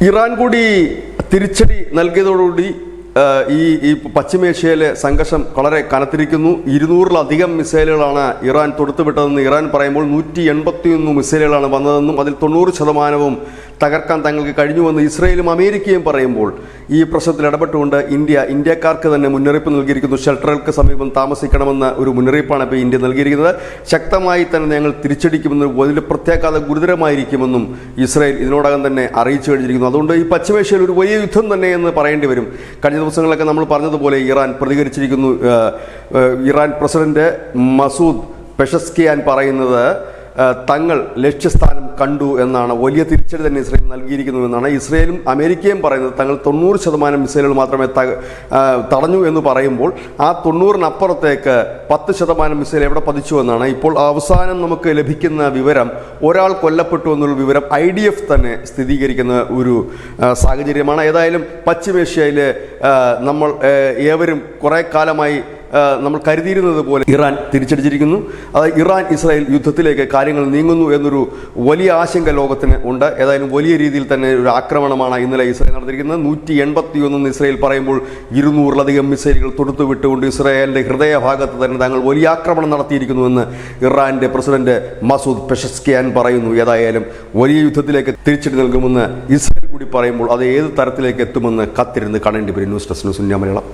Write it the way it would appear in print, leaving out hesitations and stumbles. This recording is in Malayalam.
ഇറാൻ കൂടി തിരിച്ചടി നൽകിയതോടുകൂടി ഈ പശ്ചിമേഷ്യയിലെ സംഘർഷം വളരെ കനത്തിരിക്കുന്നു. 200-ലധികം മിസൈലുകളാണ് ഇറാൻ തൊടുത്തുവിട്ടതെന്ന് ഇറാൻ പറയുമ്പോൾ 181 മിസൈലുകളാണ് വന്നതെന്നും അതിൽ 90% തകർക്കാൻ തങ്ങൾക്ക് കഴിഞ്ഞുവെന്ന് ഇസ്രയേലും അമേരിക്കയും പറയുമ്പോൾ ഈ പ്രശ്നത്തിൽ ഇടപെട്ടുകൊണ്ട് ഇന്ത്യക്കാർക്ക് തന്നെ മുന്നറിയിപ്പ് നൽകിയിരിക്കുന്നു. ഷെൽട്ടറുകൾക്ക് സമീപം താമസിക്കണമെന്ന ഒരു മുന്നറിയിപ്പാണ് ഇപ്പോൾ ഇന്ത്യ നൽകിയിരിക്കുന്നത്. ശക്തമായി തന്നെ ഞങ്ങൾ തിരിച്ചടിക്കുമെന്നും അതിൻ്റെ പ്രത്യാഘാതം ഗുരുതരമായിരിക്കുമെന്നും ഇസ്രയേൽ ഇതിനോടകം തന്നെ അറിയിച്ചു കഴിഞ്ഞിരിക്കുന്നു. അതുകൊണ്ട് ഈ പശ്ചിമേഷ്യയിൽ ഒരു വലിയ യുദ്ധം തന്നെ എന്ന് പറയേണ്ടി വരും. കഴിഞ്ഞ ദിവസങ്ങളൊക്കെ നമ്മൾ പറഞ്ഞതുപോലെ ഇറാൻ പ്രതികരിച്ചിരിക്കുന്നു. ഇറാൻ പ്രസിഡന്റ് മസൂദ് പെഷസ്കിയാൻ പറയുന്നത് തങ്ങൾ ലക്ഷ്യസ്ഥാനം കണ്ടു എന്നാണ്. വലിയ തിരിച്ചടി തന്നെ ഇസ്രയേൽ നൽകിയിരിക്കുന്നുവെന്നാണ്. ഇസ്രയേലും അമേരിക്കയും പറയുന്നത് തങ്ങൾ 90% മിസൈലുകൾ മാത്രമേ തടഞ്ഞു എന്ന് പറയുമ്പോൾ ആ 90-നപ്പുറത്തേക്ക് 10% മിസൈൽ എവിടെ പതിച്ചു എന്നാണ്. ഇപ്പോൾ അവസാനം നമുക്ക് ലഭിക്കുന്ന വിവരം ഒരാൾ കൊല്ലപ്പെട്ടു എന്നുള്ള വിവരം IDF തന്നെ സ്ഥിരീകരിക്കുന്ന ഒരു സാഹചര്യമാണ്. ഏതായാലും പശ്ചിമേഷ്യയിൽ നമ്മൾ ഏവരും കുറേ കാലമായി നമ്മൾ കരുതിയിരുന്നത് പോലെ ഇറാൻ തിരിച്ചടിച്ചിരിക്കുന്നു. അതായത് ഇറാൻ ഇസ്രായേൽ യുദ്ധത്തിലേക്ക് കാര്യങ്ങൾ നീങ്ങുന്നു എന്നൊരു വലിയ ആശങ്ക ലോകത്തിന് ഉണ്ട്. ഏതായാലും വലിയ രീതിയിൽ തന്നെ ഒരു ആക്രമണമാണ് ഇന്നലെ ഇസ്രായേൽ നടത്തിയിരിക്കുന്നത്. 181 ഇസ്രായേൽ പറയുമ്പോൾ 200-ലധികം മിസൈലുകൾ തൊടുത്തുവിട്ടുകൊണ്ട് ഇസ്രായേലിന്റെ ഹൃദയഭാഗത്ത് തന്നെ തങ്ങൾ വലിയ ആക്രമണം നടത്തിയിരിക്കുന്നുവെന്ന് ഇറാന്റെ പ്രസിഡന്റ് മസൂദ് പെഷസ്കിയാൻ പറയുന്നു. ഏതായാലും വലിയ യുദ്ധത്തിലേക്ക് തിരിച്ചടി നൽകുമെന്ന് ഇസ്രായേൽ കൂടി പറയുമ്പോൾ അത് ഏത് തരത്തിലേക്ക് എത്തുമെന്ന് കാത്തിരുന്ന് കാണേണ്ടി വരും. News desk news India Malayalam.